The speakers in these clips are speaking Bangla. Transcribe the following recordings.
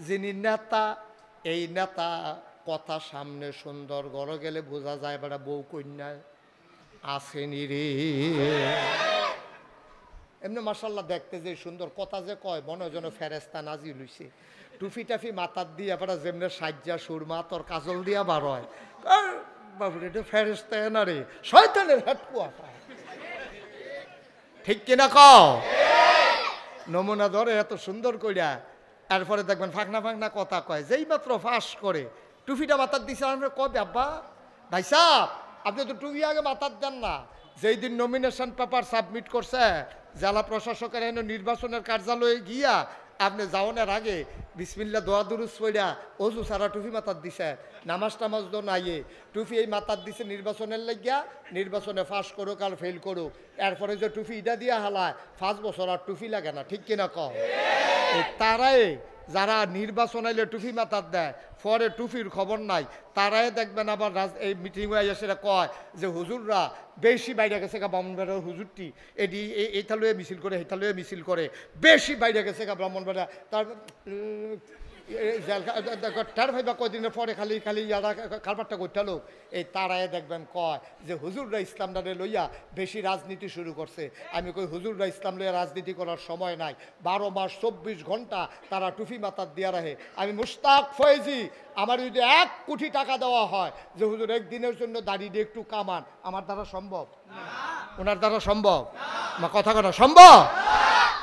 যিনি নেতা, এই নেতা কথা সামনে সুন্দর, ঘরে গেলে বোঝা যায় বেড়া বউ কন্যায় আসেনি রে। এমনি মাশাল্লাহ দেখতে যে সুন্দর, কথা যে কয় মনে যেন ফেরেস্তা নাজিল হইছে। টুফি টাফি মাথার দিয়ে এবার যেমনি সাজ্জা সুরমা তোর কাজল দিয়া বার হয়, বাবুরে এটা ফেরেস্তা না রে, শয়তানের হেটকুয়া। ঠিক কিনা কও? নমুনা ধরে এত সুন্দর কইরা, এরপরে দেখবেন ফাঁকনা ফাঁকনা কথা কয়, যেই মাত্র ফাঁস করে টুফিটা মাথার দিছে, আমরা কবে আব্বা ভাই সাহ আপনি তো টুপি আগে মাথার দেন না। যেই দিন নমিনেশন পেপার সাবমিট করছে জেলা প্রশাসকের এনে নির্বাচনের কার্যালয়ে গিয়া, আপনি যাওয়ার আগে বিসমিল্লাহ দোয়া দুরুজ পড়া অজু সারা টুপি মাথার দিছে, নামাজ টামাজ দো নাইয়ে টুপি এই মাথার দিছে নির্বাচনের লাগিয়া, নির্বাচনে ফাঁস করুক আর ফেল করুক, এরপরে যে টুপি ইটা দিয়া হালায় 5 বছর আর টুপি লাগে না। ঠিক কিনা কও? তারাই যারা নির্বাচন আইলে টুপি মাথার দেয়, পরে টুপির খবর নাই, তারাই দেখবেন আবার এই মিটিং হয়ে এসে কয় যে হুজুররা বেশি বাইরে গেছে গা, ব্রাহ্মণবাড়িয়ার হুজুরটি এটি এইটা লয়ে মিছিল করে, এইটা লয়ে মিছিল করে, বেশি বাইরে গেছে গা ব্রাহ্মণবাড়িয়া। তার তার ভাইবা কয়দিনের পরে খালি খালি ইয়ারা কারবারটা করতে লোক, এই তারাই দেখবেন কয় যে হুজুররা ইসলামটারে লইয়া বেশি রাজনীতি শুরু করছে। আমি কই হুজুররা ইসলাম লইয়া রাজনীতি করার সময় নাই, 12 মাস 24 ঘন্টা তারা টুপি মাথার দিয়া রাখে। আমি মুশতাক ফয়েজি, আমার যদি 1 কোটি টাকা দেওয়া হয় যে হুজুর একদিনের জন্য দাঁড়িয়ে একটু কামান, আমার দ্বারা সম্ভব? ওনার দ্বারা সম্ভব? আমার কথা কথা সম্ভব?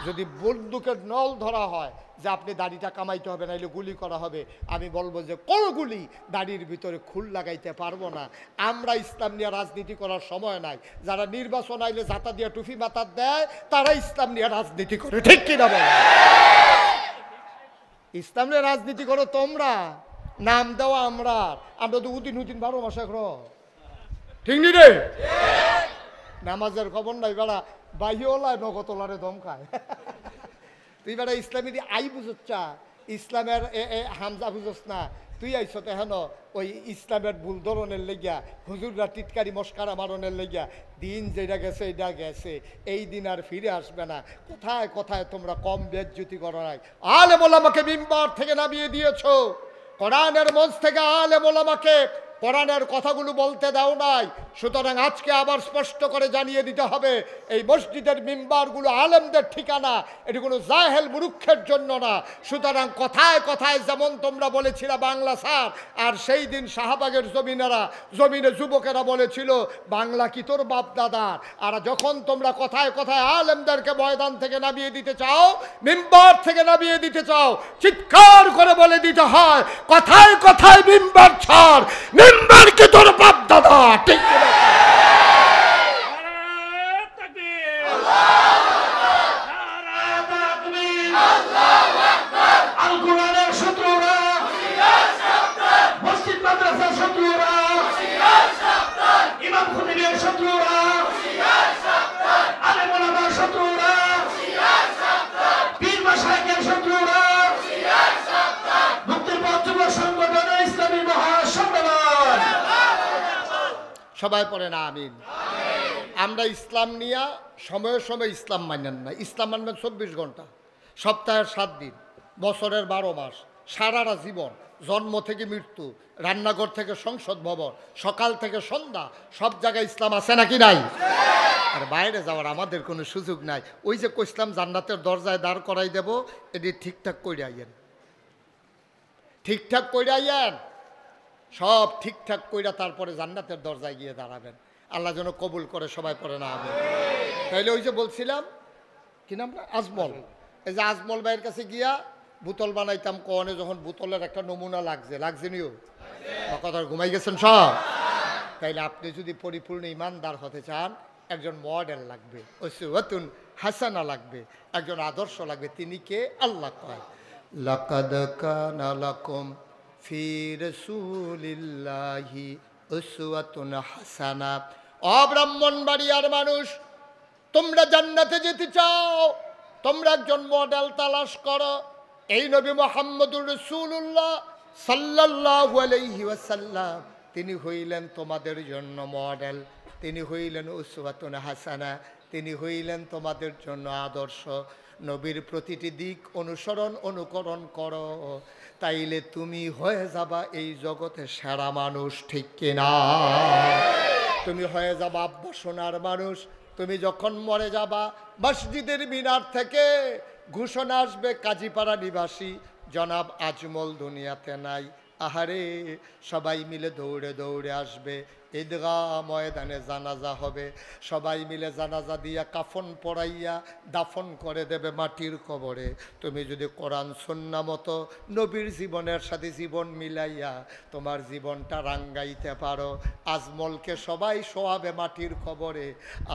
যদি বন্দুকের নল ধরা হয় যে আপনি দাড়িটা কামাইতে হবে নাইলে গুলি করা হবে, আমি বলবো যে কোন গুলি দাড়ির ভিতরে খুল লাগাইতে পারবো না। আমরা ইসলাম নিয়ে রাজনীতি করার সময় নাই। যারা নির্বাচন আইলে জাতা দিয়ে টুপি মাথার দেয় তারা ইসলাম নিয়ে রাজনীতি করে। ঠিক কিনা বল? ইসলাম নিয়ে রাজনীতি করো তোমরা, নাম দেওয়া আমরা, আমরা তো উদিন 12 মাস একর। ঠিক নি রে? নামাজের খবর নাই বেড়া, বাহিওলায় নগতলারে ধমকায়। তুই বেড়া ইসলামের আই বুঝচ্ছা, ইসলামের হামজা বুঝস না। তুই আইস তো হেন ওই ইসলামের ভুল ধরনের লেগিয়া, হুজুররা টিটকারি মস্কারা মারণের লেগিয়া। দিন যেটা গেছে এটা গেছে, এই দিন আর ফিরে আসবে না। কোথায় কোথায় তোমরা কম বেজ্জতি করো নাই। আলেম ওলামাকে মিম্বার থেকে নামিয়ে দিয়েছ, কোরআনের মঞ্চ থেকে আলেম ওলামাকে কোরআনের কথাগুলো বলতে দাও নাই। সুতরাং আজকে আবার স্পষ্ট করে জানিয়ে দিতে হবে, এই মসজিদের মিম্বারগুলো আলেমদের ঠিকানা, এটি কোনো জাহেল মুরুক্ষের জন্য না। সুতরাং কথায় কথায় যেমন তোমরা বলেছিলে বাংলা স্যার, আর সেই দিন শাহবাগের জমিনে যুবকেরা বলেছিল বাংলা কি তোর বাপ দাদার। আর যখন তোমরা কথায় কথায় আলেমদেরকে ময়দান থেকে নামিয়ে দিতে চাও, মিম্বার থেকে নামিয়ে দিতে চাও, চিৎকার করে বলে দিতে হয় কথায় কথায় মিম্বার ছাড়, মিম্বার কি তোর বাপ দাদা। ঠিক সবাই পড়ে না আমিন। আমরা ইসলাম নিয়ে সময়ে সময় ইসলাম মানেন না। ইসলাম মানবেন 24 ঘন্টা, সপ্তাহের 7 দিন, বছরের 12 মাস, সারাটা জীবন, জন্ম থেকে মৃত্যু, রান্নাঘর থেকে সংসদ ভবন, সকাল থেকে সন্ধ্যা, সব জায়গায় ইসলাম আছে নাকি নাই? আর বাইরে যাওয়ার আমাদের কোনো সুযোগ নাই। ওই যে কইসলাম জান্নাতের দরজায় দাঁড় করাই দেব, এটি ঠিকঠাক করে আইয়েন, ঠিকঠাক করে আইয়েন, সব ঠিকঠাক কইরা তারপরে জান্নাতের দরজায় গিয়ে দাঁড়াবেন। আল্লাহ যেন কবুল করে। সবাই পড়ে না আমি। তাইলে ওই যে বলছিলাম কি নাম, আজমল, এই যে আজমল ভাইয়ের কাছে গিয়া বোতল বানাইতাম কনে, যখন বোতলের একটা নমুনা লাগছে নিও কথা ঘুমাই গেছেন সব। তাইলে আপনি যদি পরিপূর্ণ ইমানদার হতে চান, একজন মডেল লাগবে, উসওয়াতুন হাসানা লাগবে, একজন আদর্শ লাগবে। তিনি কে? আল্লাহ কয় লাকাদ কানা লাকুম ফি রাসূলিল্লাহি উসওয়াতুন হাসানা। অব্রাহ্মণবাড়িয়ার মানুষ, তোমরা জান্নাতে যেতে চাও, তোমরা একজন মডেল তালাশ করো। এই নবী মুহাম্মদুর রাসূলুল্লাহ সাল্লাল্লাহু আলাইহি ওয়াসাল্লাম, তিনি হইলেন তোমাদের জন্য মডেল, তিনি হইলেন উসওয়াতুন হাসানা, তিনি হইলেন তোমাদের জন্য আদর্শ। নবীর প্রতিটি দিক অনুসরণ অনুকরণ করো, তাইলে তুমি হয়ে যাবা এই জগতে সেরা মানুষ, ঠিক কিনা? তুমি হয়ে যাবা আব্বা সোনার মানুষ। তুমি যখন মরে যাবা মসজিদের মিনার থেকে ঘোষণা আসবে, কাজীপাড়া নিবাসী জনাব আজমল দুনিয়াতে নাই। আহারে, সবাই মিলে দৌড়ে দৌড়ে আসবে, ঈদগাহ ময়দানে জানাজা হবে, সবাই মিলে জানাজা দিয়া কাফন পরাইয়া দাফন করে দেবে মাটির কবরে। তুমি যদি কোরআন সুন্নাহ মতো নবীর জীবনের সাথে জীবন মিলাইয়া তোমার জীবনটা রাঙ্গাইতে পারো, আজমলকে সবাই শোয়াবে মাটির কবরে।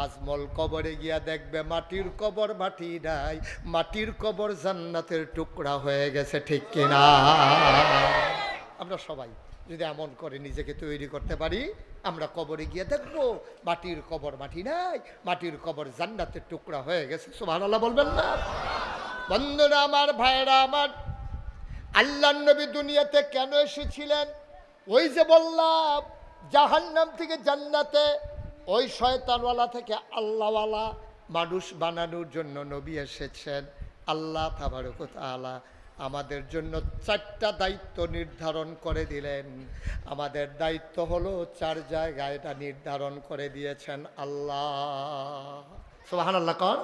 আজমল কবরে গিয়া দেখবে মাটির কবর মাটি নাই, মাটির কবর জান্নাতের টুকরা হয়ে গেছে, ঠিক কিনা? আমরা সবাই যদি এমন করে নিজেকে তৈরি করতে পারি, আমরা কবরে গিয়ে দেখবো মাটির কবর মাটি নাই, মাটির কবর জান্নাতের টুকরা হয়ে গেছে। সুবহানাল্লাহ বলবেন না? বন্ধুরা আমার, ভাইরা আমার, আল্লাহর নবী দুনিয়াতে কেন এসেছিলেন? ওই যে বললাম, জাহান্নাম থেকে জান্নাতে, ওই শয়তানওয়ালা থেকে আল্লাহওয়ালা মানুষ বানানোর জন্য নবী এসেছেন। আল্লাহ তাবারক ওয়া তাআলা আমাদের জন্য 4টা দায়িত্ব নির্ধারণ করে দিলেন। আমাদের দায়িত্ব হলো 4 জায়গায় এটা নির্ধারণ করে দিয়েছেন আল্লাহ। সুবহানাল্লাহ কোন?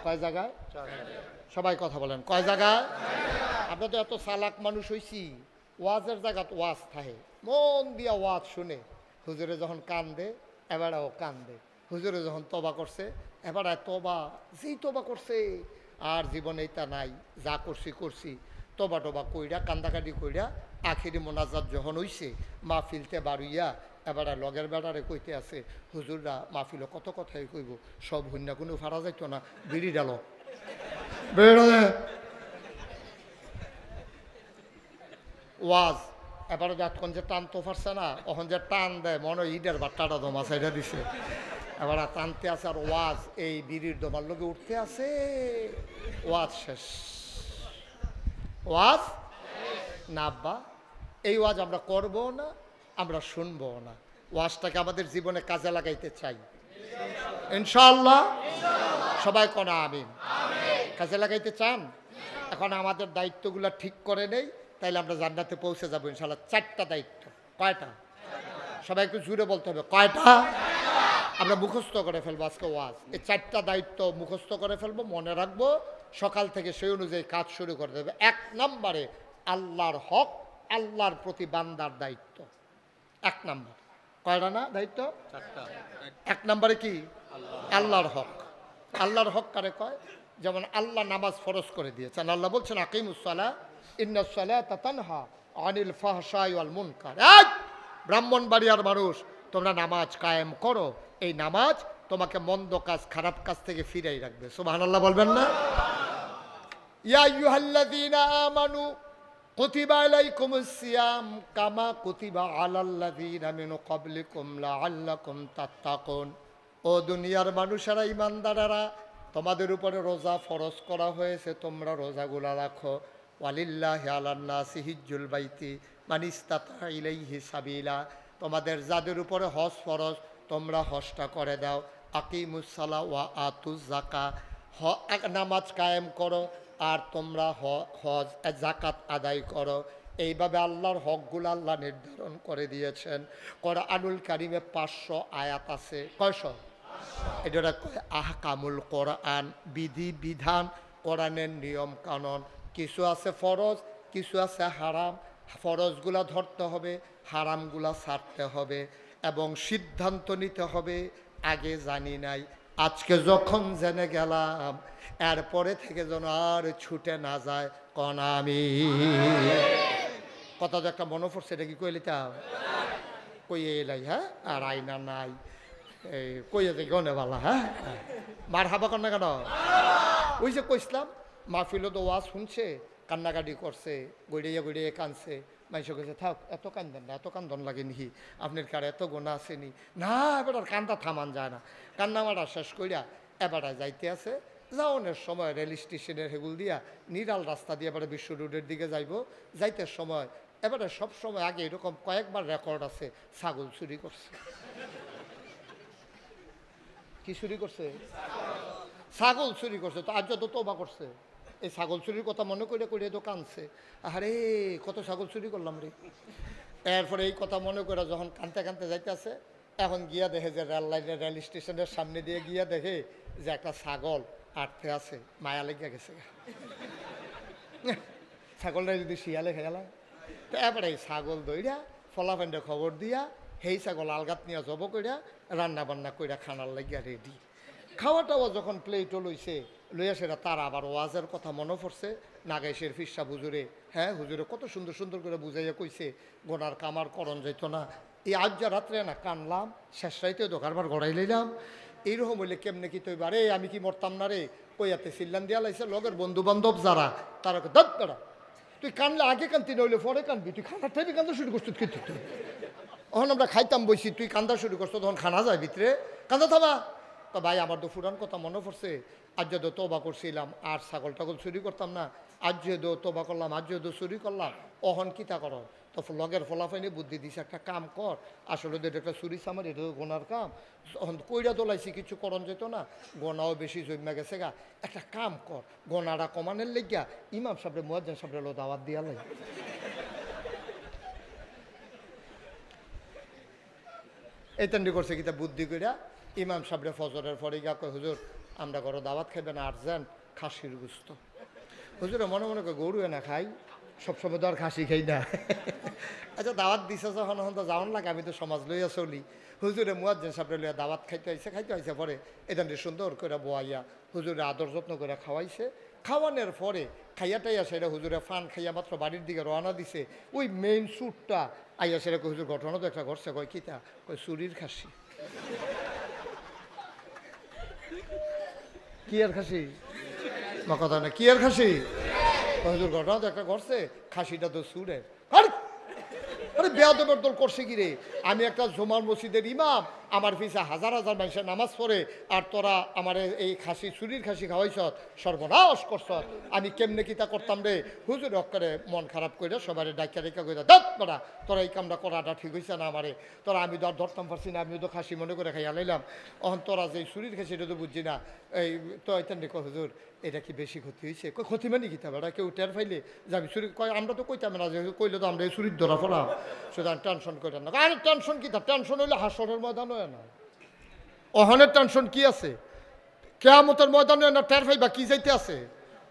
কয় জায়গায়? সবাই কথা বলেন, কয় জায়গায়? আমরা তো এত চালাক মানুষ হইছি, ওয়াজের জায়গাত ওয়াজ থাকে, মন দিয়া ওয়াজ শুনে। হুজুরে যখন কান্দে এবারেও কান্দে, হুজুরে যখন তবা করছে এবারে তবা, যেই তবা করছে আর জীবনে এটা নাই, যা করছি করছি, তবা টবা কইরা কান্দাকাটি কইরা আখিরি মোনাজাত যখন হইছে মাহফিলতে বাড়ুইয়া এবারে লগের বেড়ারে কইতে আছে, হুজুররা মাহফিল কত কথাই কইব, সব হইনা কোনো ফারা যাইতো না, বিড়ি ডালো বেড়ে ওয়াজ। এবারে যখন যে টান তো পারছে না, তখন যে টান দেয় মনে হয় ইটের বাট্টাটা দমা সাইডা দিছে, এবার টানতে আছে আর ওয়াজ এই বিড়ির দমার লোকে উঠতে আছে। ওয়াজ শেষ, ওয়াজ না আব্বা, এই ওয়াজ আমরা করবো না, আমরা শুনবো না। ওয়াজটাকে আমাদের জীবনে কাজে লাগাইতে চাই ইনশাআল্লাহ। সবাই কোনা আমিন। কাজে লাগাইতে চান? এখন আমাদের দায়িত্বগুলো ঠিক করে নেই, তাইলে আমরা জান্নাতে পৌঁছে যাবো ইনশাআল্লাহ। 4টা দায়িত্ব। কয়টা? সবাই একটু জুড়ে বলতে হবে, কয়টা? আমরা মুখস্থ করে ফেলবো আজকে ওয়াজ। এই 4টা দায়িত্ব মুখস্থ করে ফেলবো, মনে রাখবো, সকাল থেকে সেই অনুযায়ী কাজ শুরু করে দেবে। 1 নম্বরে আল্লাহর হক, আল্লাহর প্রতি বান্দার দায়িত্ব। 1 নম্বর। কয়টা না দায়িত্ব? 4টা। 1 নম্বরে কি? আল্লাহর হক। আল্লাহর হক কারে কয়? যেমন আল্লাহ নামাজ ফরজ করে দিয়েছেন। আল্লাহ বলছেন আকিমুস সালাহ ইন্নাস সালাতা তানহা আনিল ফাহশাই ওয়াল মুনকার। ব্রাহ্মণবাড়িয়ার মানুষ, তোমরা নামাজ কায়েম করো, এই নামাজ তোমাকে মন্দ কাজ খারাপ কাজ থেকে ফিরাই রাখবে। সুবহানাল্লাহ বলবেন না? ইয়া আইয়ুহাল্লাযীনা আমানু কুতিবা আলাইকুমুস সিয়াম কামা কুতিবা আলাল্লাযীনা মিন ক্বাবলিকুম লাআল্লাকুম তাত্তাকুন। ও দুনিয়ার মানুষেরা, ঈমানদারেরা, তোমাদের উপরে রোজা ফরজ করা হয়েছে, তোমরা রোজাগুলা রাখো। ওয়ালিল্লাহি আলান নাসি হিজ্জুল বাইতি মান ইসতাতা ইলাইহি সাবিলা। তোমাদের যাদের উপরে হজ ফরজ, তোমরা হজটা করে দাও। আকিমুস সালাহ ওয়া আতুজ যাকা, নামাজ কায়েম করো আর তোমরা হজ যাকাত আদায় করো। এইভাবে আল্লাহর হকগুলো আল্লাহ নির্ধারণ করে দিয়েছেন। কোরআনুল কারিমে 500 আয়াত আছে। কয়শো? এটা কয় আহকামুল কোরআন, বিধি বিধান, কোরআনের নিয়ম কানুন। কিছু আছে ফরজ, কিছু আছে হারাম। ফরজগুলা ধরতে হবে, হারামগুলা ছাড়তে হবে এবং সিদ্ধান্ত নিতে হবে আগে জানি নাই, আজকে যখন জেনে গেলাম এরপরে থেকে যেন আর ছুটে না যায়। কোন আমি কথা তো একটা মনে পড়ছে, এটা কি কইলিতাম? কই এলাই? হ্যাঁ, আর আইনা নাই, এই কইয়া যে গনে বালা। হ্যাঁ, মার হাবা কর না কেন? ওই যে কইসলাম, মাহফিলত ওয়াজ শুনছে, কান্নাকাটি করছে, গড়িয়ে গড়িয়ে কানছে। মানুষ কেছে থাক, এত কান্দন না, এত কান্দন লাগে নি, আপনার কার এত গোনা আসেনি না। এবার কান্দা থামান যায় না। কান্না মারা শেষ করিয়া এবারে যাইতে আছে। যাওনের সময় রেল স্টেশনের হেগুল দিয়া নিরাল রাস্তা দিয়ে এবারে বিশ্ব রোডের দিকে যাইব। যাইতে সময় এবারে সব সময় আগে এরকম কয়েকবার রেকর্ড আছে, ছাগল চুরি করছে। কি চুরি করছে? ছাগল চুরি করছে, তো আজ তো তোবা করছে, এই ছাগল চুরির কথা মনে করে করে তো কাঁদছে, আরে কত ছাগল চুরি করলাম রে। এরপরে এই কথা মনে করে যখন কাঁদতে কাঁদতে যাইতেছে, এখন গিয়া দেখে যে রেল লাইনের রেল স্টেশনের সামনে দিয়ে গিয়া দেখে যে একটা ছাগল আটতে আছে, মায়া লেগে গেছে। ছাগলটা যদি শিয়ালে খেয়ালা, তো এবারে এই ছাগল দইরা ফলাফেন্ডে খবর দিয়া সেই ছাগল আলগাত নিয়ে জব কইরা রান্না বান্না কইরা খানার লাগিয়া রেডি। খাওয়া টাওয়া যখন প্লেটও লইছে, লইয়া সেটা তার আবার ওয়াজের কথা মনে পড়ছে, নাগেশের ফিরসা হুজুরে, হ্যাঁ হুজুরে কত সুন্দর সুন্দর করে বুঝাইয়া কইছে গোনার কামার করণ যাইতো না। এই আজ যা রাত্রে না কানলাম, শেষ রাইতে দোকানবার গড়াই লইলাম, এইরকম হইলে কেমনে কি তৈবা রে, আমি কি মরতাম না রে, কইয়াতে চিল্লান দিয়া লাইছে। লগের বন্ধু বান্ধব যারা তারা দত বেড়া, তুই কানলে আগে কানতি নইলে পরে কানবি, তুই খানার টাইমে কান্দা শুরু করছিস কিন্তু তুই। তখন আমরা খাইতাম বইছি, তুই কান্দা শুরু করছো, তখন খানা যায় ভিতরে, কান্দা থামা। তো ভাই আমার তো ফুরান কথা মনে পড়ছে, আজ যেহেতু তোবা করছিলাম আর ছাগল টাগল চুরি করতাম না, আজ যেহেতু তোবা করলাম, আজ যেহেতু চুরি করলাম, অহন কিতা কর। তো লগের ফলাফাইনি বুদ্ধি দিছে, একটা কাম কর, আসলে তো এটা একটা চুরি চামার, এটা তো গোনার কাম, কইরা দোলাইছি কিছু করণ যেত না, গোনাও বেশি জমা গেছে গা, একটা কাম কর, গোনাটা কমানের লেগিয়া ইমাম সাহেব মুয়াজ্জিন সাহেব লো দাওয়াত দিয়া লাই। এই তেন্ডি করছে কিতা বুদ্ধি কইরা ইমাম সাহেব ফজরের পরে গিয়া কয়, হুজুর আমরা ঘরে দাওয়াত খাইবেন আর্জেন্ট খাসির গুস্ত। হুজুরে মনে মনে করে গরু না খাই, সবসময় তো আর খাসি খাই না। আচ্ছা দাওয়াত দিছে যখন তো যাওয়ান লাগে, আমি তো সমাজ লইয়া চলি। হুজুরে মুয়াজ্জিন সাহেব লইয়া দাওয়াত খাইতে আইছে পরে এটা সুন্দর করে বোয়াইয়া হুজুরে আদর যত্ন করে খাওয়াইছে। খাওয়ানোর পরে খাইয়া টাইয়া সেটা হুজুরে ফান খাইয়া মাত্র বাড়ির দিকে রওনা দিছে, ওই মেইন স্যুটটা আইয়া সেটা হুজুর ঘটনা তো একটা ঘটছে, কয় কিতা, কয় চুরির খাসি। কি আর খাসি মা কথা না, কি আর খাসি, হুজুর ঘটনা তো একটা ঘটছে, খাসিটা তো চুরের। আরে বেয়াদবের দল করছে কি রে, আমি একটা জুমার মসজিদের ইমাম, আমার পিছা হাজার হাজার মানুষের নামাজ পড়ে, আর তোরা আমার এই খাসি চুরির খাসি খাওয়াইছ, সর্বনাশ করছ, আমি কেমনে কিতা করতাম রে। হুজুর অক্ষরে মন খারাপ করে সবাই ডাক্তার রেখা করে দাঁত করা, তোরা এই কামটা করাটা ঠিক হয়েছে না আমারে, তোরা আমি তো আর ধরতাম পারছি না, আমিও তো খাসি মনে করে খাইয়া লাইলাম, অহন তোরা যে চুরির খাসি এটা তো বুঝছি না। এই তো এতেন রেখো হুজুর এটা কি বেশি ক্ষতি হয়েছে, কই ক্ষতি মানে কিতাব এটা কেউ টের ফাইলে যাবি চুরি, কয় আমরা তো কইতাম না, যে কইলে তো আমরা এই চুরির ধরা পড়াম, সুতরাং টেনশন করেন না। আরে টেনশন কি, তার টেনশন হইলে হাসরের ময়দান হয় না, অহনের টেনশন কি আছে, কেয়ামতের ময়দানে না টের ফাইবা কি যাইতে আছে।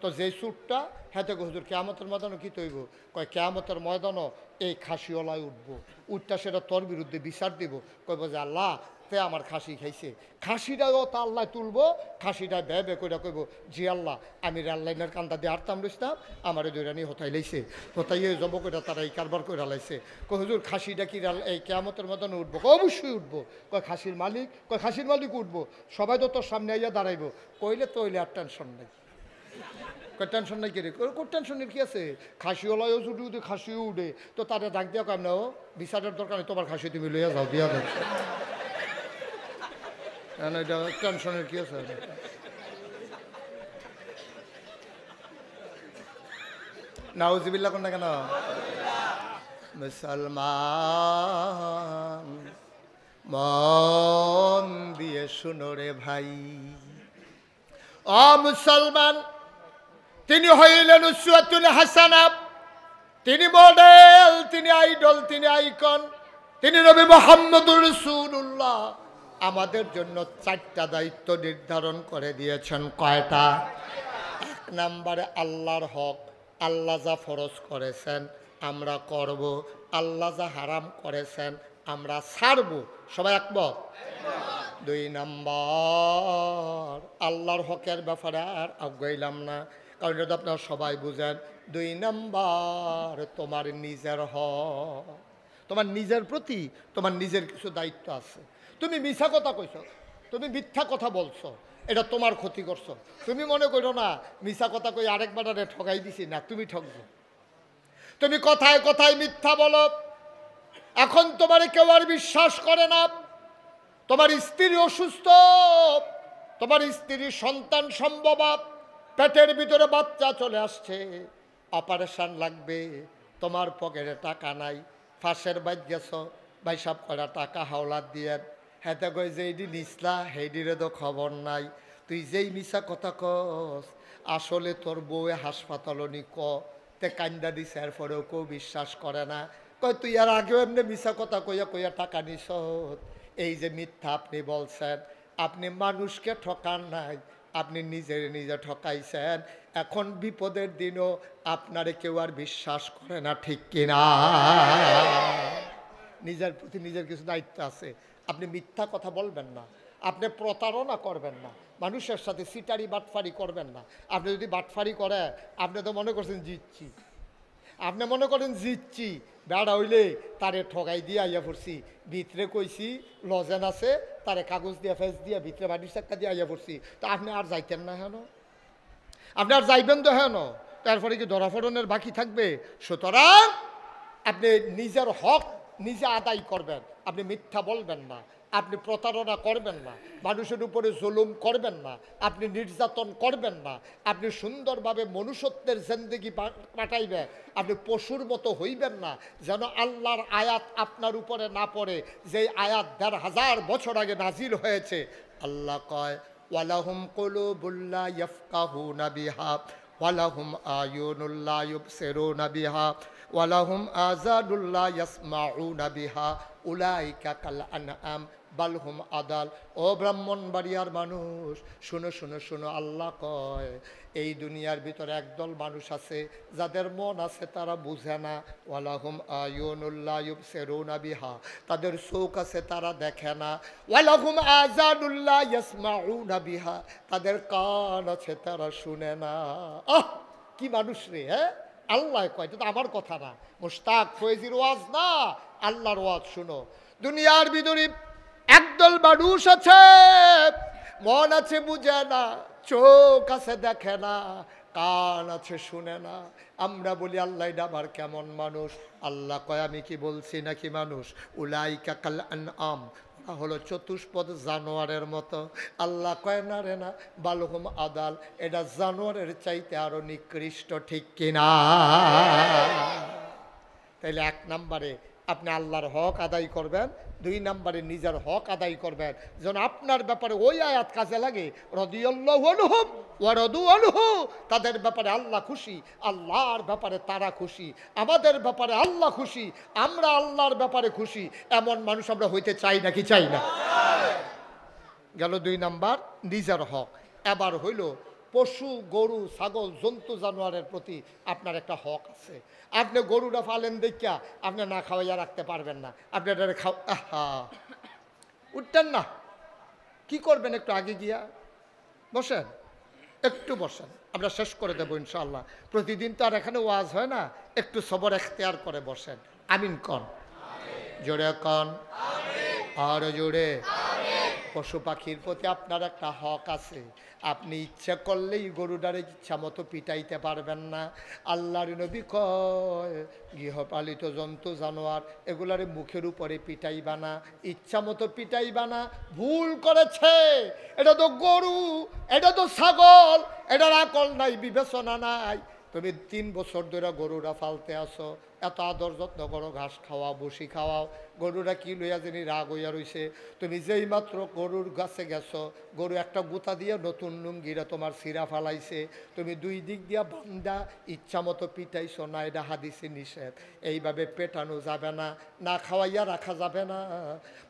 তো যে সুরটা হাতে হুজুর কেয়ামতের ময়দানও কি তৈব, কয় কেয়ামতের ময়দানও এই খাসিওয়ালায় উঠবো, উঠটা সেটা তোর বিরুদ্ধে বিচার দিব, কইব যে আল্লাহ তে আমার খাসি খাইছে, খাসিটাও তা আল্লাহ তুলবো, খাসিটা বে বে করে কইব জি আল্লাহ আমি রেল লাইনের কান্দা দিয়ে আরতাম রইতাম, আমার দৈরানি হতাই লাইছে, হতাইয়ে জব করে তারা এই কারবার করে লাইছে। কয় হুজুর খাসিটা কি এই কেয়ামতের ময়দানে উঠবো, অবশ্যই উঠবো। কয় খাসির মালিক, কয় খাসির মালিক উঠবো, সবাই তো তোর সামনে আইয়া দাঁড়াইব, কইলে তৈলে আর টেনশন নেই। টেনশন নাই কেড়ে, কোন টেনশনের কি আছে, খাসিওয়ালাও যদি উঠে খাসিও উঠে, তো তাদের ডাক দেওয়া কাম না, বিচারের দরকার নেই, তোমার খাসি তুমি লইয়া যাও দিয়া দেখ, এটা টেনশনের কি আছে। নাউজুবিল্লাহ কোন না কেন, মুসলমান মন দিয়ে শুনো রে ভাই, ও মুসলমান তিনি হইলেন উসওয়াতুন হাসানা, তিনি মডেল, তিনি আইডল, তিনি আইকন, তিনি নবী মুহাম্মদুর রাসূলুল্লাহ। আমাদের জন্য 4টা দায়িত্ব নির্ধারণ করে দিয়েছেন। কয়টা? 1 নম্বরে আল্লাহর হক, আল্লাহ যা ফরজ করেছেন আমরা করব, আল্লাহ যা হারাম করেছেন আমরা ছাড়ব, সবাই একমত। 2 নম্বর আল্লাহর হকের ব্যাপারে আর আগাইলাম না, কারণ এটা আপনারা সবাই বুঝেন। 2 নম্বর তোমার নিজের হক, তোমার নিজের প্রতি তোমার নিজের কিছু দায়িত্ব আছে। তুমি মিথ্যা কথা কইছো, তুমি মিথ্যা কথা বলছো, এটা তোমার ক্ষতি করছো। তুমি মনে করো না মিথ্যা কথা কই আরেকবার ঠকাই দিছি, না তুমি ঠকছো। তুমি কথায় কথায় মিথ্যা বলো, এখন তোমার কেউ আর বিশ্বাস করে না। তোমার স্ত্রী অসুস্থ, তোমার স্ত্রীর সন্তান সম্ভব, পেটের ভিতরে বাচ্চা চলে আসছে, অপারেশন লাগবে, তোমার পকেটে টাকা নাই, ফাঁসের বাইর গেছ, ভাই সব করা টাকা হাওলাত দিয়ে, হেতে কই যে এইটি নিসলা সেইটিরে তো খবর নাই। তুই যেই মিছা কথা কস আসলে তোর বউয়ে হাসপাতাল নি ক তে কান্দা দিছে এরপরেও কেউ বিশ্বাস করে না। কয় তুই আর আগেও এমনি মিছা কথা কইয়া কইয়া টাকা নিস। এই যে মিথ্যা আপনি বলছেন, আপনি মানুষকে ঠকান নাই, আপনি নিজের নিজে ঠকাইছেন। এখন বিপদের দিনও আপনারে কেউ আর বিশ্বাস করে না, ঠিক কিনা? নিজের প্রতি নিজের কিছু দায়িত্ব আছে। আপনি মিথ্যা কথা বলবেন না, আপনি প্রতারণা করবেন না, মানুষের সাথে সিটারি বাটফারি করবেন না। আপনি যদি বাটফারি করে আপনি তো মনে করছেন জিতছি, আপনি মনে করেন জিতছি, বেড়া হইলে তারে ঠগাই দিয়ে আইয়া পড়ছি, ভিতরে কইছি লজেন আছে, তারে কাগজ দিয়ে ফেস দিয়ে ভিতরে বাড়ির চাক্কা দিয়ে আইয়া পড়ছি। তো আপনি আর যাইতেন না হেন, আপনি আর যাইবেন তো হেন, তারপরে কি ধরাফড়নের বাকি থাকবে? সুতরাং আপনি নিজের হক নিজে আদায় করবেন, আপনি মিথ্যা বলবেন না, আপনি প্রতারণা করবেন না, মানুষের উপরে জুলুম করবেন না, আপনি নির্যাতন করবেন না, আপনি সুন্দরভাবে মনুষ্যত্বের জিন্দেগি কাটাইবেন, আপনি পশুর মতো হইবেন না, যেন আল্লাহর আয়াত আপনার উপরে না পড়ে, যেই আয়াত ১,৫০০ বছর আগে নাজিল হয়েছে। আল্লাহ কয় ওয়ালাহুম কুলুবুল্লা ইয়াফকাহুনা বিহা ওয়ালাহুম আয়ুনুল্লা ইউবসিরুনা বিহা ওয়ালাহুম আযানুল্লা ইয়াসমাউনা বিহা উলাইকা কাল আনআম বাল হুম আদাল। ও ব্রাহ্মণবাড়িয়ার মানুষ, শুনো শুনো শুনো, আল্লাহ কয় এই দুনিয়ার ভিতরে একদল মানুষ আছে যাদের মন আছে তারা বুঝে না। ওয়ালাহুম আয়ুনুল্লা ইউবসিরুনা বিহা, তাদের চোখ আছে তারা দেখে না। ওয়ালাহুম আযানুল্লা ইয়াসমাউনা বিহা, তাদের কান আছে তারা শুনে না। কি মানুষ রে! হ্যাঁ, আল্লাহ কয়, এটা তো আমার কথা না, মুশতাক ফয়েজির ওয়াজ না, আল্লাহর ওয়াজ শুনো। দুনিয়ার ভিতরে একদল মানুষ আছে, মন আছে বুঝে না, চোখ আছে দেখে না, কান আছে শুনে না। আমরা বলি আল্লাহ এটা আবার কেমন মানুষ? আল্লাহ কয় আমি কি বলছি নাকি মানুষ? উলাইকা কাল আনআম, হলো চতুষ্পদ জানোয়ারের মতো। আল্লাহ কয় না রে না, বালহুম আদাল, এটা জানোয়ারের চাইতে আরো নিকৃষ্ট, ঠিক কিনা? তাইলে ১ নম্বরে আপনি আল্লাহর হক আদায় করবেন, ২ নম্বরে নিজের হক আদায় করবেন, যেন আপনার ব্যাপারে ওই আয়াত কাজে লাগে, রাদিয়াল্লাহু আনহুম ওয়া রাদু আনহু, তাদের ব্যাপারে আল্লাহ খুশি, আল্লাহর ব্যাপারে তারা খুশি, আমাদের ব্যাপারে আল্লাহ খুশি, আমরা আল্লাহর ব্যাপারে খুশি। এমন মানুষ আমরা হইতে চাই নাকি চাই না? গেল ২ নাম্বার নিজের হক। এবার হইল পশু, গরু, ছাগল, জন্তু জানোয়ারের প্রতি আপনার একটা হক আছে। আপনি গরুটা পালেন দেখিয়া আপনি না খাওয়াইয়া রাখতে পারবেন না, আপনি এটা উঠতেন না, কি করবেন? একটু আগে গিয়া বসেন, একটু বসেন, আমরা শেষ করে দেবো ইনশাআল্লাহ। প্রতিদিন তো আর এখানে ওয়াজ হয় না, একটু সবর এখতিয়ার করে বসেন। আমিন কন, জোরে কন, আর জোরে। পশু পাখির প্রতি আপনার একটা হক আছে। আপনি ইচ্ছা করলেই গরুটারে ইচ্ছা মতো পিটাইতে পারবেন না। আল্লাহর নবী কয় গৃহপালিত জন্তু জানোয়ার এগুলারে মুখের উপরে পিটাইবা না, ইচ্ছা মতো পিটাইবা না। ভুল করেছে, এটা তো গরু, এটা তো ছাগল, এটার আকল নাই, বিবেচনা নাই। তুমি ৩ বছর ধরে গরুরা ফালতে আসো, এত আদর যত্ন করো, ঘাস খাওয়াও, বসি খাওয়াও, গরুরা কি লইয়া যিনি রাগ হইয়া রইছে। তুমি যেই মাত্র গরুর কাছে গেছো, গরু একটা গুতা দিয়ে নতুন লুঙ্গিরা তোমার সিরা ফালাইছে, তুমি ২ দিক দিয়া বান্দা ইচ্ছা মতো পিটাইছো না, এটা হাদিসে নিষেধ। এইভাবে পেটানো যাবে না, না খাওয়াইয়া রাখা যাবে না।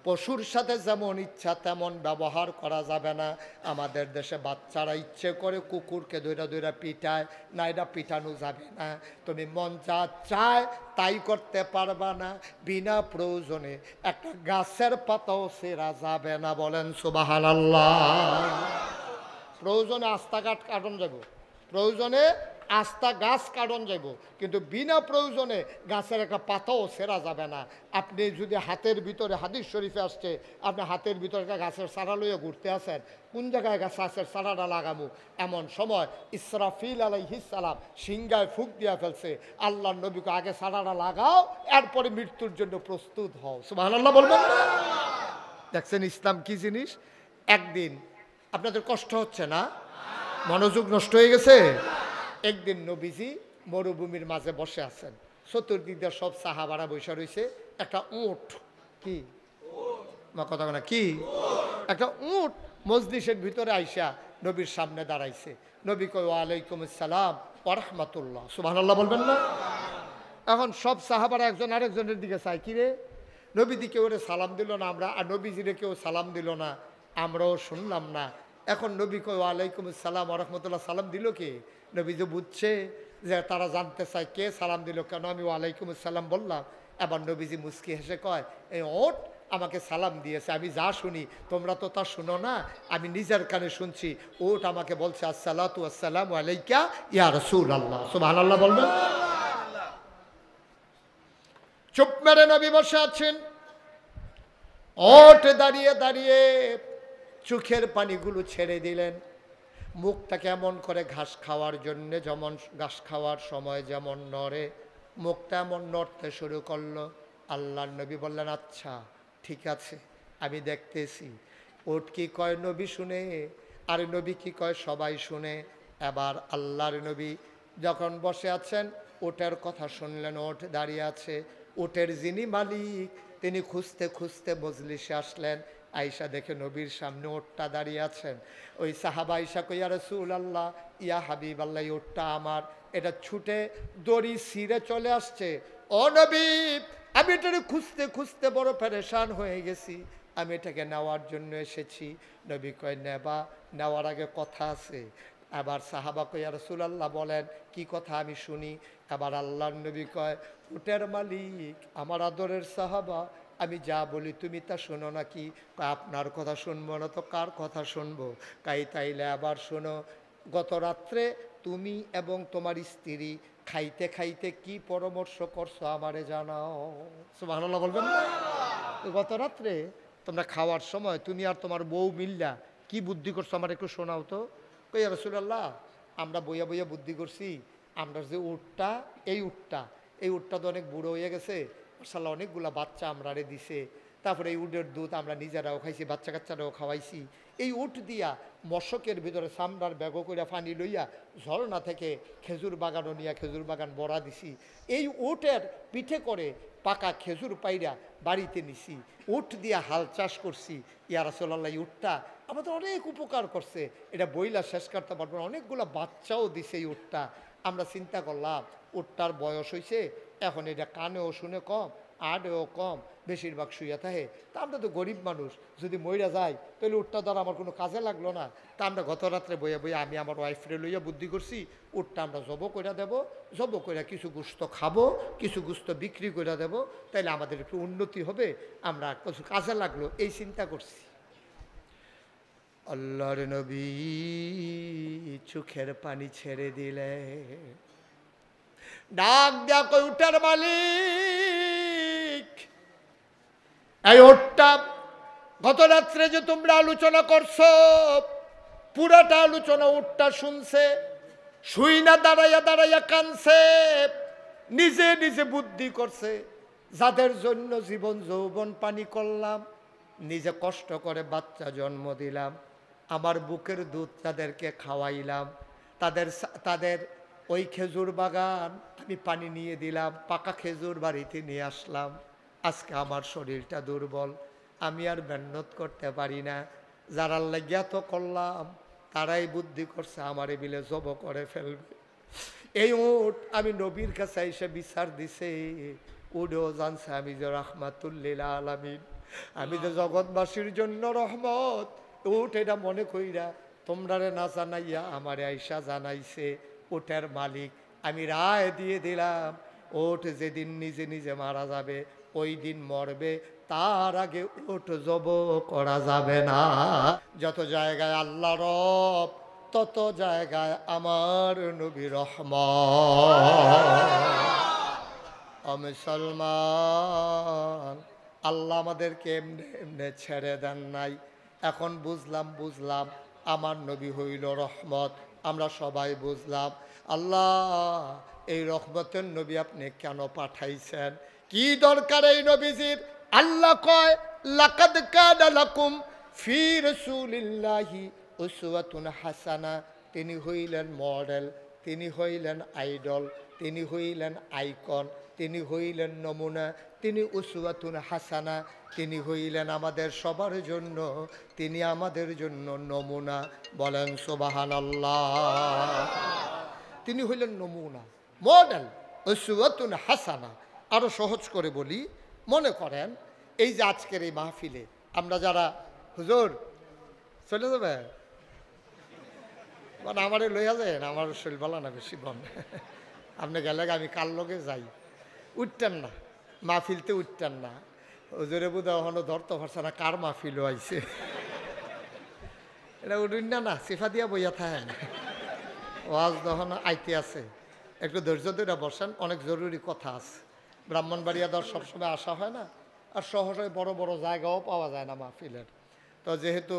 পশুর সাথে যেমন ইচ্ছা তেমন ব্যবহার করা যাবে না। আমাদের দেশে বাচ্চারা ইচ্ছে করে কুকুরকে ধইরা ধইরা পিটায়, না, এটা পিটানো যাবে না। তুমি মন যা চায় তাই করতে পারবা না। বিনা প্রয়োজনে একটা গাছের পাতাও ছেঁড়া যাবে না, বলেন সুবহানাল্লাহ। প্রয়োজনে আস্তা কাঠ কাটন যাব, প্রয়োজনে আস্তা গাছ কাটন যাব, কিন্তু বিনা প্রয়োজনে গাছের একটা পাতাও ছেঁড়া যাবে না। আপনি যদি হাতের ভিতরে, হাদিস শরীফে আসছে, আপনি হাতের ভিতরে একটা গাছের চারা লইয়া ঘুরতে আসেন, কোন জায়গায় গাছের চারাটা লাগামু, এমন সময় ইসরাফিল আলাইহিস সালাম সিংগায় ফুঁক দিয়া ফেলছে। আল্লাহর নবীকে আগে চারাটা লাগাও, এরপরে মৃত্যুর জন্য প্রস্তুত হও। সুবহানাল্লাহ বলবেন না? দেখছেন ইসলাম কি জিনিস। একদিন আপনাদের কষ্ট হচ্ছে না? মনোযোগ নষ্ট হয়ে গেছে? একদিন নবীজি মরুভূমির মাঝে বসে আছেন, চতুর্দিক দিয়ে সব সাহাবারা বসে রয়েছে। একটা উট, কি কথা না, কি একটা উট মজলিসের ভিতরে আইসা নবীর সামনে দাঁড়াইছে। নবী কয় ওয়ালাইকুম আসসালাম ওয়া রাহমাতুল্লাহ, সুবহানাল্লাহ বলবেন না? এখন সব সাহাবারা একজন আরেকজনের দিকে চাই, কি রে নবী দিকে ওরে সালাম দিল না আমরা, আর নবীজিরে কেউ সালাম দিল না, আমরাও শুনলাম না। এখন নবী কয় ওয়ালাইকুম আসসালাম ওয়া রাহমাতুল্লাহ, সালাম দিল কে? নবী যে বুঝছে যে তারা জানতে চায় কে সালাম দিল, কেন আমি ওয়ালাইকুম আসসালাম বললাম। এবার নবীজি মুস্কি হেসে কয়, এই ওট আমাকে সালাম দিয়েছে, আমি যা শুনি তোমরা তো তা শুনো না, আমি নিজের কানে শুনছি। ওট আমাকে বলছে আসসালাতু আসসালামু আলাইকা ইয়া রাসূলুল্লাহ, সুবহানাল্লাহ বলবেন? চুপ মেরে নবী বসে আছেন। ওট দাঁড়িয়ে দাঁড়িয়ে চোখের পানিগুলো ছেড়ে দিলেন। মুখটা কেমন করে ঘাস খাওয়ার জন্য, যেমন ঘাস খাওয়ার সময় যেমন নড়ে, মুখটা এমন নড়তে শুরু করলো। আল্লাহর নবী বললেন, আচ্ছা ঠিক আছে, আমি দেখতেছি। ওট কি কয় নবী শুনে, আর নবী কি কয় সবাই শুনে। এবার আল্লাহর নবী যখন বসে আছেন, ওটের কথা শুনলেন, ওট দাঁড়িয়ে আছে। ওটের যিনি মালিক তিনি খুঁজতে খুঁজতে মজলিসে আসলেন। আয়েশা দেখে নবীর সামনে ওটটা দাঁড়িয়ে আছেন। ওই সাহাবা আয়েশা কই, ইয়া রাসূলুল্লাহ, ইয়া হাবিবাল্লাহ, এই ওটটা আমার, এটা ছুটে দড়ি ছিঁড়ে চলে আসছে। ও নবী, আমি এটাকে খুঁজতে খুঁজতে বড় পেরেশান হয়ে গেছি, আমি এটাকে নেওয়ার জন্য এসেছি। নবী কয়, নেওয়ার আগে কথা আছে। আবার সাহাবা কয়, ইয়া রাসূলুল্লাহ বলেন, কি কথা আমি শুনি। আবার আল্লাহর নবী কয়, উটের মালিক আমার আদরের সাহাবা, আমি যা বলি তুমি তা শোনো নাকি? আপনার কথা শুনবো না তো কার কথা শুনবো? তাইলে আবার শোনো, গত রাত্রে তুমি এবং তোমার স্ত্রী খাইতে খাইতে কি পরামর্শ করছো আমারে জানাও। সুবহানাল্লাহ বলবেন না? গত রাত্রে তোমরা খাওয়ার সময় তুমি আর তোমার বউ মিল্লা কি বুদ্ধি করছো আমার একটু শোনাও তো। কই, ইয়া রাসূলুল্লাহ, আমরা বইয়া বইয়া বুদ্ধি করছি, আমরা যে উটটা, এই উটটা তো অনেক বুড়ো হয়ে গেছে, মাশাআল্লাহ অনেকগুলা বাচ্চা আমরা দিছে। তারপরে এই উটের দুধ আমরা নিজেরাও খাইছি, বাচ্চা কাচ্চারাও খাওয়াইছি। এই উট দিয়া মশকের ভিতরে চামড়ার ব্যাগও করে পানি লইয়া ঝর্ণা থেকে খেজুর বাগানও নিয়ে খেজুর বাগান বড়া দিছি। এই উটের পিঠে করে পাকা খেজুর পাইরা বাড়িতে নিছি, উট দিয়া হাল চাষ করছি। ইয়া রাসূলুল্লাহ, এই উটটা আমাদের অনেক উপকার করছে, এটা বইলা শেষ করতে পারবো না, অনেকগুলো বাচ্চাও দিছে এই উটটা। আমরা চিন্তা করলাম উটটার বয়স হয়েছে, এখন এটা কানেও শুনে কম, আডেও কম, বেশিরভাগ শুইয়া থাকে। তা আমরা তো গরিব মানুষ, যদি মইরা যায় তাহলে উটটা দ্বারা আমার কোনো কাজে লাগলো না। তা আমরা গত রাত্রে বইয়া বইয়া আমি আমার ওয়াইফরে লইয়া বুদ্ধি করছি, উটটা আমরা জব করে দেব, জব করে কিছু গোস্ত খাবো, কিছু গোস্ত বিক্রি করে দেব, তাইলে আমাদের একটু উন্নতি হবে, আমরা কিছু কাজে লাগলো, এই চিন্তা করছি। আল্লাহর নবী চোখের পানি ছেড়ে দিলে, ডাক দেয়া কই, উটের মালিক, এই উটটা গত রাত্রে যে তোমরা আলোচনা করছো, পুরাটা আলোচনা উটটা শুনছে, শুই না দাঁড়াইয়া দাঁড়াইয়া কানছে, নিজে নিজে বুদ্ধি করছে। যাদের জন্য জীবন যৌবন পানি করলাম, নিজে কষ্ট করে বাচ্চা জন্ম দিলাম, আমার বুকের দুধ তাদেরকে খাওয়াইলাম, তাদের ওই খেজুর বাগান আমি পানি নিয়ে দিলাম, পাকা খেজুর বাড়িতে নিয়ে আসলাম। আজকে আমার শরীরটা দুর্বল, আমি আর মেহনত করতে পারি না। যারা লাগিয়া তো করলাম তারাই বুদ্ধি করছে আমারে বিলে জব করে ফেলবে। এই উট আমি নবীর কাছে এসে বিচার দিছে, উডও জানছে আমি যে রাহমাতুল লিল আলামিন, আমি যে জগৎবাসীর জন্য রহমত। উট এটা মনে কইরা তোমরারে না জানাইয়া আমারে আইসা জানাইছে। উটের মালিক আমি রায় দিয়ে দিলাম, উট যেদিন নিজে নিজে মারা যাবে ওই দিন মরবে, তার আগে উট জব করা যাবে না। যত জায়গায় আল্লাহ রব, তত জায়গায় আমার নবী রহমত। মুসলমান, আল্লাহ আমাদেরকে এমনি এমনি ছেড়ে দেন নাই। এখন বুঝলাম আমার নবী হইল রহমত, আমরা সবাই বুঝলাম। আল্লাহ এই রহমতের নবী আপনি কেন পাঠাইছেন, কি দরকার এই নবীজির? আল্লাহ কয়, লাকাদ কানা লাকুম ফি রাসূলিল্লাহি উসওয়াতুন হাসানা। তিনি হইলেন মডেল, তিনি হইলেন আইডল, তিনি হইলেন আইকন। তিনি হইলেন নমুনা, তিনি উসওয়াতুন হাসানা, তিনি হইলেন আমাদের সবার জন্য, তিনি আমাদের জন্য নমুনা। বলেন সুবহানাল্লাহ। তিনি হইলেন নমুনা, মডেল, উসওয়াতুন হাসানা। আরো সহজ করে বলি, মনে করেন এই যে আজকের এই মাহফিলে আমরা যারা, হুজুর চলে যাবে মানে আমারে লইয়া যায় না, আমার শরীর ভালো না বেশি বন, আপনি গেলে আমি কার লগে যাই, উঠতেন না মাহফিলতে, উঠতেন না। হুজুরে বুধ এখনো ধরতে পারছে না কার মাহফিলও আইছে, এটা উঠুন না, না সিফা দিয়া বইয়া থাকেন, ওয়াজ তখন আইতে আছে, একটু ধৈর্য ধরে বসেন, অনেক জরুরি কথা আছে। ব্রাহ্মণবাড়িয়া দর সবসময় আসা হয় না, আর শহরে বড় বড় জায়গাও পাওয়া যায় না মাহফিলের। তো যেহেতু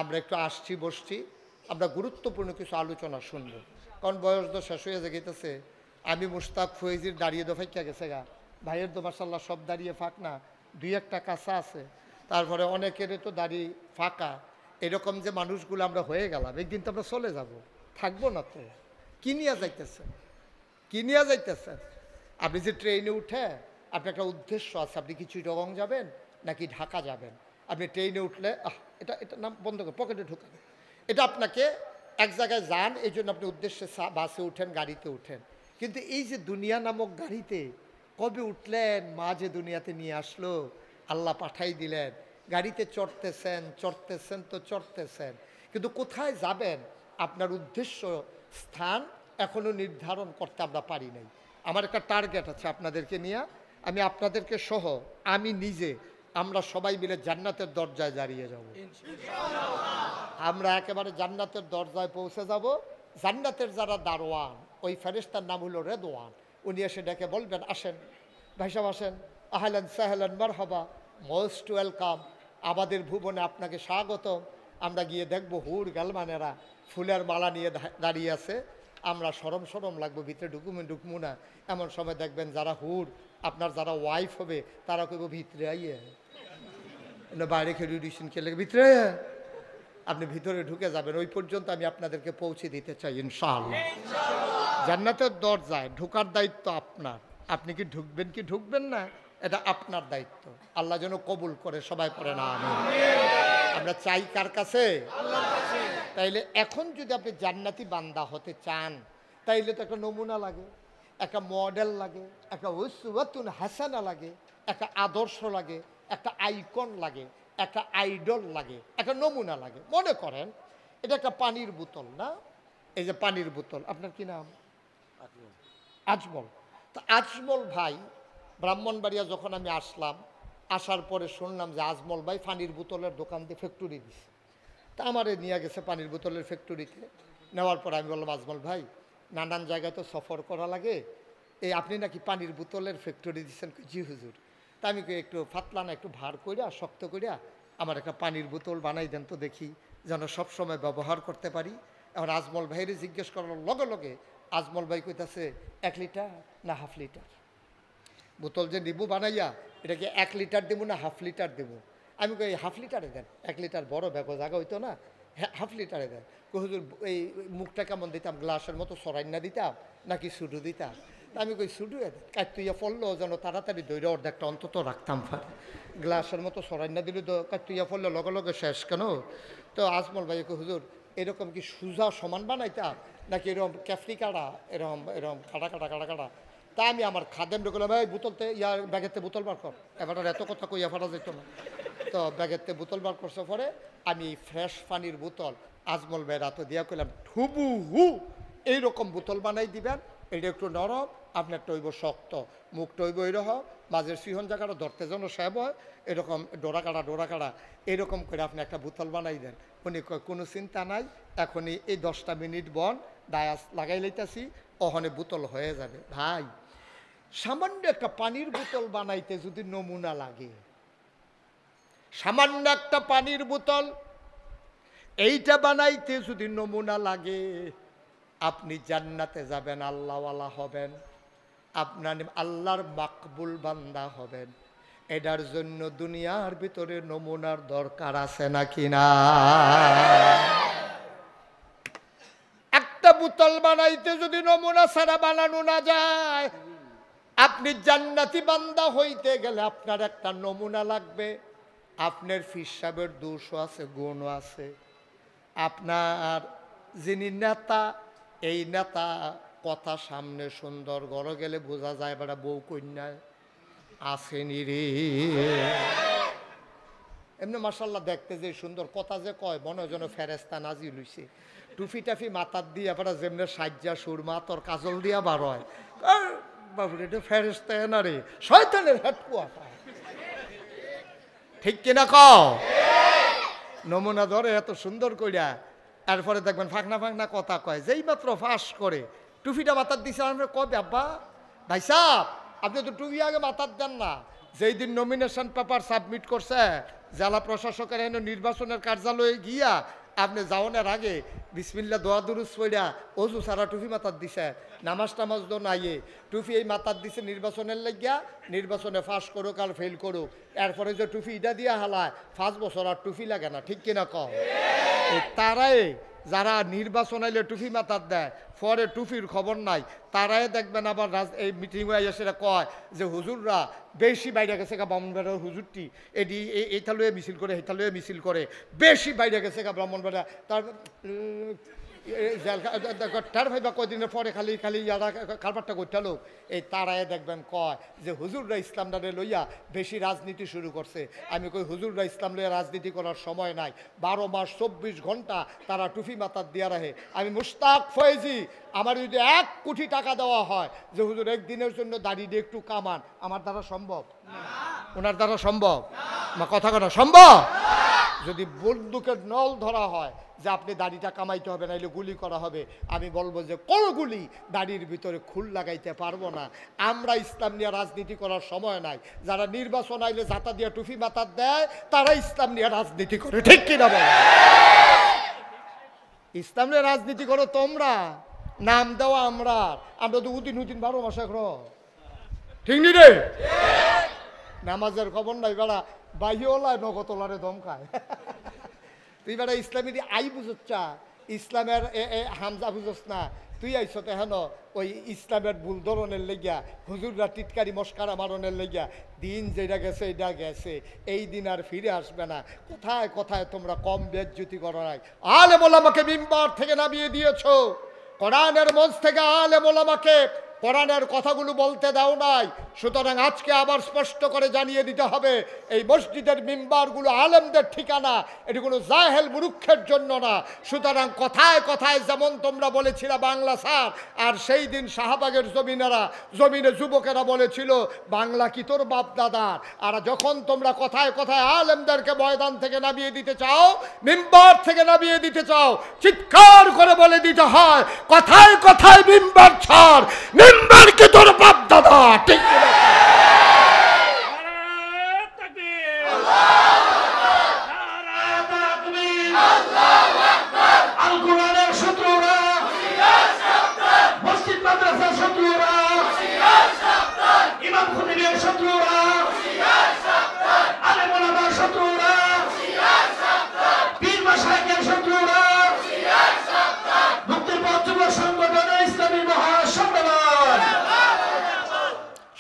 আমরা একটু আসছি বসছি, আমরা গুরুত্বপূর্ণ কিছু আলোচনা শুনবো, কারণ বয়স তো শেষ হয়ে যেতেছে। আমি মুশতাক ফয়েজির দাঁড়িয়ে তো ফাঁকিয়া গেছে গা, ভাইয়ের তো মাশাল্লাহ সব দাঁড়িয়ে ফাঁক না, দুই একটা কাঁচা আছে, তারপরে অনেকের তো দাঁড়িয়ে ফাঁকা। এরকম যে মানুষগুলো আমরা হয়ে গেলাম, একদিন তো আমরা চলে যাব, থাকবো না তো। কি নিয়ে যাইতেছেন, কি নিয়ে যাইতেছেন? আপনি যে ট্রেনে উঠে আপনার একটা উদ্দেশ্য আছে, আপনি কি চিটাগং যাবেন নাকি ঢাকা যাবেন। আপনি ট্রেনে উঠলে এটা এটা নাম বন্ধ করে পকেটে ঢুকান, এটা আপনাকে এক জায়গায় যান, এই জন্য আপনি উদ্দেশ্যে বাসে উঠেন, গাড়িতে উঠেন। কিন্তু এই যে দুনিয়া নামক গাড়িতে কবে উঠলেন, মা যে দুনিয়াতে নিয়ে আসলো, আল্লাহ পাঠাই দিলেন, গাড়িতে চড়তেছেন চড়তেছেন তো চড়তেছেন, কিন্তু কোথায় যাবেন আপনার উদ্দেশ্য স্থান এখনো নির্ধারণ করতে আমরা পারি নাই। আমার একটা টার্গেট আছে আপনাদেরকে নিয়ে, আমি আপনাদেরকে সহ আমি নিজে আমরা সবাই মিলে জান্নাতের দরজায় দাঁড়িয়ে যাব। আমরা একেবারে জান্নাতের দরজায় পৌঁছে যাব। জান্নাতের যারা দারোয়ান, ওই ফেরেশতার নাম হলো রেদওয়ান, উনি এসে ডেকে বলবেন, আসেন ভাই সাহেব আসেন, আহলান সাহলান মারহাবা, মোস্ট ওয়েলকাম, আমাদের ভুবনে আপনাকে স্বাগতম। আমরা গিয়ে দেখবো হুর গালমানেরা ফুলের মালা নিয়ে দাঁড়িয়ে আছে, আমরা সরম সরম লাগবো, ভিতরে ঢুকমু না। এমন সময় দেখবেন যারা হুর, আপনার যারা ওয়াইফ হবে, তারা কইব ভিতরে আইয়ে, বাইরে খেলে ডিসিন খেলে ভিতরে, আপনি ভিতরে ঢুকে যাবেন। ওই পর্যন্ত আমি আপনাদেরকে পৌঁছে দিতে চাই ইনশাআল্লাহ। জান্নাতের দরজায় ঢোকার দায়িত্ব আপনার, আপনি কি ঢুকবেন কি ঢুকবেন না, এটা আপনার দায়িত্ব। আল্লাহ যেন কবুল করে, সবাই করে না আমিন। আমরা চাই কার কাছে? তাইলে এখন যদি আপনি জান্নাতি বান্দা হতে চান, তাইলে তো একটা নমুনা লাগে, একটা মডেল লাগে, একটা উসওয়াতুন হাসানা লাগে, একটা আদর্শ লাগে, একটা আইকন লাগে, একটা আইডল লাগে, একটা নমুনা লাগে। মনে করেন এটা একটা পানির বোতল না, এই যে পানির বোতল, আপনার কি নাম? আজমল। তো আজমল ভাই, ব্রাহ্মণবাড়িয়া যখন আমি আসলাম, আসার পরে শুনলাম যে আজমল ভাই পানির বোতলের দোকান দিয়ে ফ্যাক্টরি দিছে। তা আমারে নিয়ে গেছে পানির বোতলের ফ্যাক্টরিতে। নেওয়ার পর আমি বললাম, আজমল ভাই নানান জায়গায় তো সফর করা লাগে, এই আপনি নাকি পানির বোতলের ফ্যাক্টরি দিচ্ছেন? জি হুজুর। তা আমি একটু ফাতলা না, একটু ভার করিয়া শক্ত করিয়া আমার একটা পানির বোতল বানাই দেন তো দেখি, যেন সবসময় ব্যবহার করতে পারি। এখন আজমল ভাইয়ের জিজ্ঞেস করার লগে লগে আজমল ভাই কইতাছে 1 লিটার না হাফ লিটার। বোতল যে নিবু বানাইয়া, এটা কি 1 লিটার দেবো না হাফ লিটার দেবো? আমি কই হাফ লিটারে দেন, 1 লিটার বড় ব্যাগও জায়গা হইতো না, হাফ লিটারে দেন। হুজুর এই মুখটা কেমন দিতাম, গ্লাসের মতো সরাই না দিতাম নাকি শুধু দিতাম? আমি কই শুধু কাতুইয়া পড়লো যেন তাড়াতাড়ি দৈরে অর্ধেকটা অন্তত রাখতাম পারে, গ্লাসের মতো সরাই না দিলে তো কাতুইয়া পড়লে লগে লগে শেষ কেন? তো আজমল ভাই কই হুজুর এরকম কি সুজা সমান বানাইতাম নাকি এরকম ক্যাফরি কাটা, এরকম এরকম কাটা কাটা কাটা কাটা? তা আমি আমার খাদেম ঢুকলাম, ভাই বোতলতে ইয়ার ব্যাগেরতে বোতল বার কর, এবার এত কথা কইয়া ফাটা যেত না। তো ব্যাগেরতে বোতল বার করছে পরে আমি ফ্রেশ পানির বোতল আজমল ভাইয়ের হাতে দিয়া কইলাম, ঠুবু হু এইরকম বোতল বানাই দিবেন, এটা একটু নরম, আপনার টইব শক্ত, মুখ টইব এরকম, মাঝের সিহন জায়গাটা ধরতে যেন সাহেব হয়, এরকম ডোরা কাটা এরকম করে আপনি একটা বোতল বানাই দেন। উনি কয় কোনো চিন্তা নাই, এখনই এই 10টা মিনিট বন ডায়াস লাগাই লইতাছি, ওখানে বোতল হয়ে যাবে। ভাই সামান্য একটা পানির বোতল বানাইতে যদি নমুনা লাগে, সামান্য একটা পানির বোতল এইটা বানাইতে যদি নমুনা লাগে, আপনি জান্নাতে যাবেন, আল্লাহওয়ালা হবেন, আপনার আল্লাহর মাকবুল বান্দা হবেন। এটার জন্য দুনিয়ার ভিতরে নমুনার দরকার আছে নাকি না? একটা বোতল বানাইতে যদি নমুনা ছাড়া বানানো না যায়, আপনি জান্নাতি বান্দা হইতে গেলে আপনার একটা নমুনা লাগবে। আপনার পীর সাহেবের দোষও আছে, গুণও আছে। আপনার যিনি নেতা, এই নেতা কথা সামনে সুন্দর, ঘরে গেলে বোঝা যায় বেড়া বউ কন্যায় আসেনি রে। এমনি মাশাল্লাহ দেখতে যে সুন্দর, কথা যে কয় মনে যেন ফেরেস্তা নাজিল হইছে। টুফি টাফি মাথার দিয়ে এবার যেমনি সাজ্জা সুরমা তোর কাজল দিয়া বার হয়, বাবু এটা ফেরেস্তা না রে, শয়তানের হেটকুয়া। ঠিক কিনা কও? নমুনা ধরে এত সুন্দর কইরা, এরপরে দেখবেন ফাঁকনা ফাঁকনা কথা কয়। যেই মাত্র ফাঁস করে টুফিটা মাথার দিছে, আমরা কবে আব্বা ভাই সাহ আপনি তো টুপি আগে মাথার দেন না। যেই দিন নমিনেশন পেপার সাবমিট করছে জেলা প্রশাসকের এনে নির্বাচনের কার্যালয়ে গিয়া, আপনি যাওয়ার আগে বিসমিল্লাহ দোয়া দুরুজ পড়া অজু সারা টুপি মাথার দিছে, নামাজ টামাজ দো নাইয়ে টুপি এই মাথার দিছে নির্বাচনের লাগিয়া, নির্বাচনে ফাঁস করুক আর ফেল করুক। এরপরে যে টুপি ইটা দিয়া হালায় 5 বছর আর টুপি লাগে না। ঠিক কিনা কও? তারাই যারা নির্বাচন আইলে টুপি মাথার দেয়, পরে টুপির খবর নাই, তারাই দেখবেন আবার এই মিটিং হয়ে সেটা কয় যে হুজুররা বেশি বাইরে গেছে গা, ব্রাহ্মণবাড়িয়ার হুজুরটি এটি এইটা লয়ে মিছিল করে, এইটা লয়ে মিছিল করে, বেশি বাইরে গেছে গা ব্রাহ্মণবাড়িয়া। তার তার ভাইবা কয়দিনের পরে খালি খালি ইয়ারা কারবারটা করতে লোক, এই তারাই দেখবেন কয় যে হুজুররা ইসলামটারে লইয়া বেশি রাজনীতি শুরু করছে। আমি কই হুজুররা ইসলাম লইয়া রাজনীতি করার সময় নাই, 12 মাস 24 ঘন্টা তারা টুপি মাথার দিয়া রাখে। আমি মুশতাক ফয়েজি, আমার যদি 1 কোটি টাকা দেওয়া হয় যে হুজুর একদিনের জন্য দাড়িটা একটু কামান, আমার দ্বারা সম্ভব? ওনার দ্বারা সম্ভব? কথা কথা সম্ভব? যদি বন্দুকের নল ধরা হয় যে আপনি দাড়িটা কামাইতে হবে নাইলে গুলি করা হবে, আমি বলবো যে কোন গুলি দাড়ির ভিতরে খুল লাগাইতে পারবো না। আমরা ইসলাম নিয়ে রাজনীতি করার সময় নাই। যারা নির্বাচন আইলে জাতা দিয়ে টুপি মাথার দেয় তারা ইসলাম নিয়ে রাজনীতি করে। ঠিক কিনা বল? ইসলাম নিয়ে রাজনীতি করো তোমরা, নাম দেওয়া আমরা। আমরা তো উদিন 12 মাস একর। ঠিক নি রে? নামাজের খবর নাই বেড়া, বাহিওলায় নগতলারে দম খায়। তুই বেড়া ইসলামী আই বুঝচ্ছা, ইসলামের হামজা বুঝস না। তুই আইস তো হেন ওই ইসলামের ভুল ধরনের লেগিয়া, হুজুররা টিটকারি মস্কারা মারণের লেগিয়া। দিন যেটা গেছে এটা গেছে, এই দিন আর ফিরে আসবে না। কোথায় কোথায় তোমরা কম বেজ্জতি করো নাই। আলেম ওলামাকে মিম্বার থেকে নামিয়ে দিয়েছ, কোরআনের মঞ্চ থেকে আলেম ওলামাকে কোরআনের কথাগুলো বলতে দাও নাই। সুতরাং আজকে আবার স্পষ্ট করে জানিয়ে দিতে হবে, এই মসজিদের মিম্বারগুলো আলেমদের ঠিকানা, এটি কোনো জাহেল মুরুক্ষের জন্য না। সুতরাং কথায় কথায় যেমন তোমরা বলেছিলে বাংলা স্যার, আর সেই দিন শাহবাগের জমিনে যুবকেরা বলেছিল বাংলা কি তোর বাপ দাদার। আর যখন তোমরা কথায় কথায় আলেমদেরকে ময়দান থেকে নামিয়ে দিতে চাও, মিম্বার থেকে নামিয়ে দিতে চাও, চিৎকার করে বলে দিতে হয় কথায় কথায় মিম্বার ছাড়, মিম্বার কি তোর বাপ দাদা। ঠিক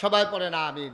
সবাই পড়ে না আমিন।